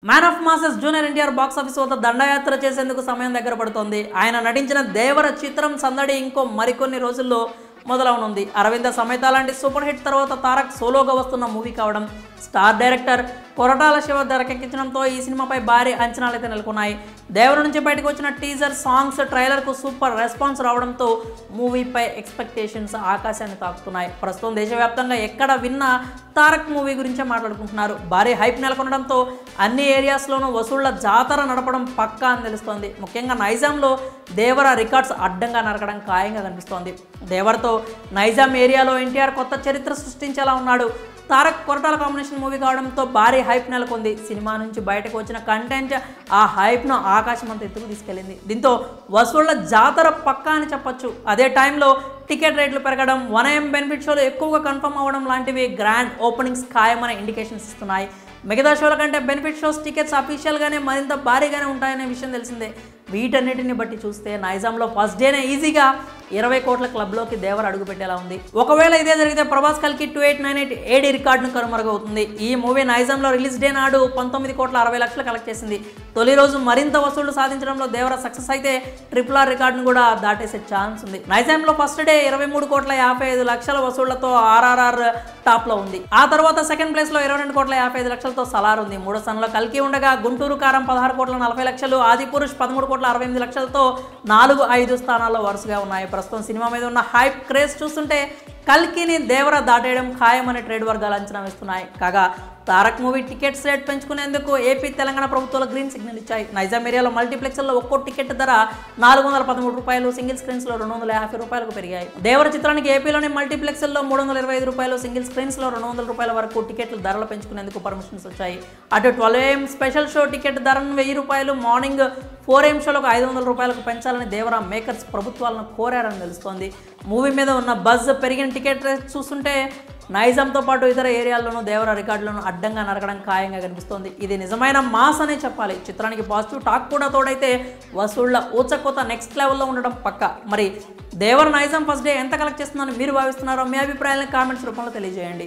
Man of masses junior NTR box office వద్ద దండయాత్ర చేసేందుకు సమయం దగ్గర పడుతోంది. ఆయన నటించిన దేవర చిత్రం సందడి ఇంకో మరికొన్ని రోజుల్లో మొదలవనుంది. అరవింద సమేత లాంటి సూపర్ హిట్ తర్వాత తారక్ సోలోగా వస్తున్న మూవీ కావడం, స్టార్ డైరెక్టర్ కొరటాల శివ తెరకెక్కించడంతో ఈ సినిమాపై భారీ అంచనాలైతే నెలకొన్నాయి. దేవర నుంచి బయటకు వచ్చిన టీజర్, సాంగ్స్, ట్రైలర్కు సూపర్ రెస్పాన్స్ రావడంతో మూవీపై ఎక్స్పెక్టేషన్స్ ఆకాశాన్ని తాకుతున్నాయి. ప్రస్తుతం దేశవ్యాప్తంగా ఎక్కడ విన్నా తారక్ మూవీ గురించే మాట్లాడుకుంటున్నారు. భారీ హైప్ నెలకొనడంతో అన్ని ఏరియాస్లోనూ వసూళ్ల జాతర నడపడం పక్కా అని తెలుస్తోంది. ముఖ్యంగా నైజాంలో దేవర రికార్డ్స్ అడ్డంగా నరకడం ఖాయంగా కనిపిస్తోంది. దేవరతో నైజాం ఏరియాలో ఎన్టీఆర్ కొత్త చరిత్ర సృష్టించేలా ఉన్నాడు. తారక్ కొరటాల కాంబినేషన్ మూవీ కావడంతో భారీ హైప్ నెలకొంది. సినిమా నుంచి బయటకు వచ్చిన కంటెంట్ ఆ హైప్ను ఆకాశం అంత ఎత్తుకు తీసుకెళ్లింది. దీంతో వసూళ్ల జాతర పక్కా అని చెప్పొచ్చు. అదే టైంలో టికెట్ రేట్లు పెరగడం, 1am బెనిఫిట్ షోలు ఎక్కువగా కన్ఫర్మ్ అవ్వడం లాంటివి గ్రాండ్ ఓపెనింగ్స్ ఖాయమనే ఇండికేషన్స్ ఇస్తున్నాయి. మిగతా షోల కంటే బెనిఫిట్ షోస్ టికెట్స్ అఫీషియల్గానే మరింత భారీగానే ఉంటాయనే విషయం తెలిసిందే. వీటన్నిటిని బట్టి చూస్తే నైజాంలో ఫస్ట్ డేనే ఈజీగా 20 కోట్ల క్లబ్లోకి దేవర అడుగుపెట్టేలా ఉంది. ఒకవేళ ఇదే జరిగితే ప్రభాస్ కల్కి 2898 ఏడీ రికార్డును కనుమరుగవుతుంది. ఈ మూవీ నైజాంలో రిలీజ్ డే నాడు 19,60,00,000 కలెక్ట్ చేసింది. తొలి రోజు మరింత వసూళ్లు సాధించడంలో దేవర సక్సెస్ అయితే RRR రికార్డును కూడా దాటేసే ఛాన్స్ ఉంది. నైజాంలో ఫస్ట్ డే 23,55,00,000 వసూళ్లతో RRR టాప్లో ఉంది. ఆ తర్వాత సెకండ్ ప్లేస్లో 22,55,00,000తో సలార్ ఉంది. మూడో స్థానంలో కల్కి ఉండగా గుంటూరు కారం 16,40,00,000, ఆదిపురుష్ 13,68,00,000తో 4-5 స్థానాల్లో వరుసగా ఉన్నాయి. ప్రస్తుతం సినిమా మీద ఉన్న హైప్ క్రేజ్ చూస్తుంటే కల్కిని దేవర దాటేయడం ఖాయమని ట్రేడ్ వర్గాలు అంచనా వేస్తున్నాయి. కాగా తారక్ మూవీ టికెట్స్ రేట్ పెంచుకునేందుకు ఏపీ, తెలంగాణ ప్రభుత్వాలు గ్రీన్ సిగ్నల్ ఇచ్చాయి. నైజాం ఏరియాలో మల్టీప్లెక్స్లో ఒక్కో టికెట్ ధర ₹413, సింగిల్ స్క్రీన్స్లో ₹250 పెరిగాయి. దేవర చిత్రానికి ఏపీలోని మల్టీప్లెక్స్లో ₹325, సింగిల్ స్క్రీన్స్లో ₹200 వరకు టికెట్లు ధరలు పెంచుకునేందుకు పర్మిషన్స్ వచ్చాయి. అటు 12am స్పెషల్ షో టికెట్ ధరను ₹1000, మార్నింగ్ 4am షోలకు ₹500 పెంచాలని దేవర మేకర్స్ ప్రభుత్వాలను కోరారని తెలుస్తోంది. మూవీ మీద ఉన్న బజ్, పెరిగిన టికెట్ రేట్ చూస్తుంటే నైజాంతో పాటు ఇతర ఏరియాల్లోనూ దేవర రికార్డులను అడ్డంగా నరకడం ఖాయంగా కనిపిస్తోంది. ఇది నిజమైన మాస్ అనే చెప్పాలి. చిత్రానికి పాజిటివ్ టాక్ కూడా తోడైతే వసూళ్ల ఊచకోత నెక్స్ట్ లెవెల్లో ఉండడం పక్క. మరి దేవర నైజాం ఫస్ట్ డే ఎంత కలెక్ట్ చేస్తుందని మీరు భావిస్తున్నారో మీ అభిప్రాయాలను కామెంట్స్ రూపంలో తెలియజేయండి.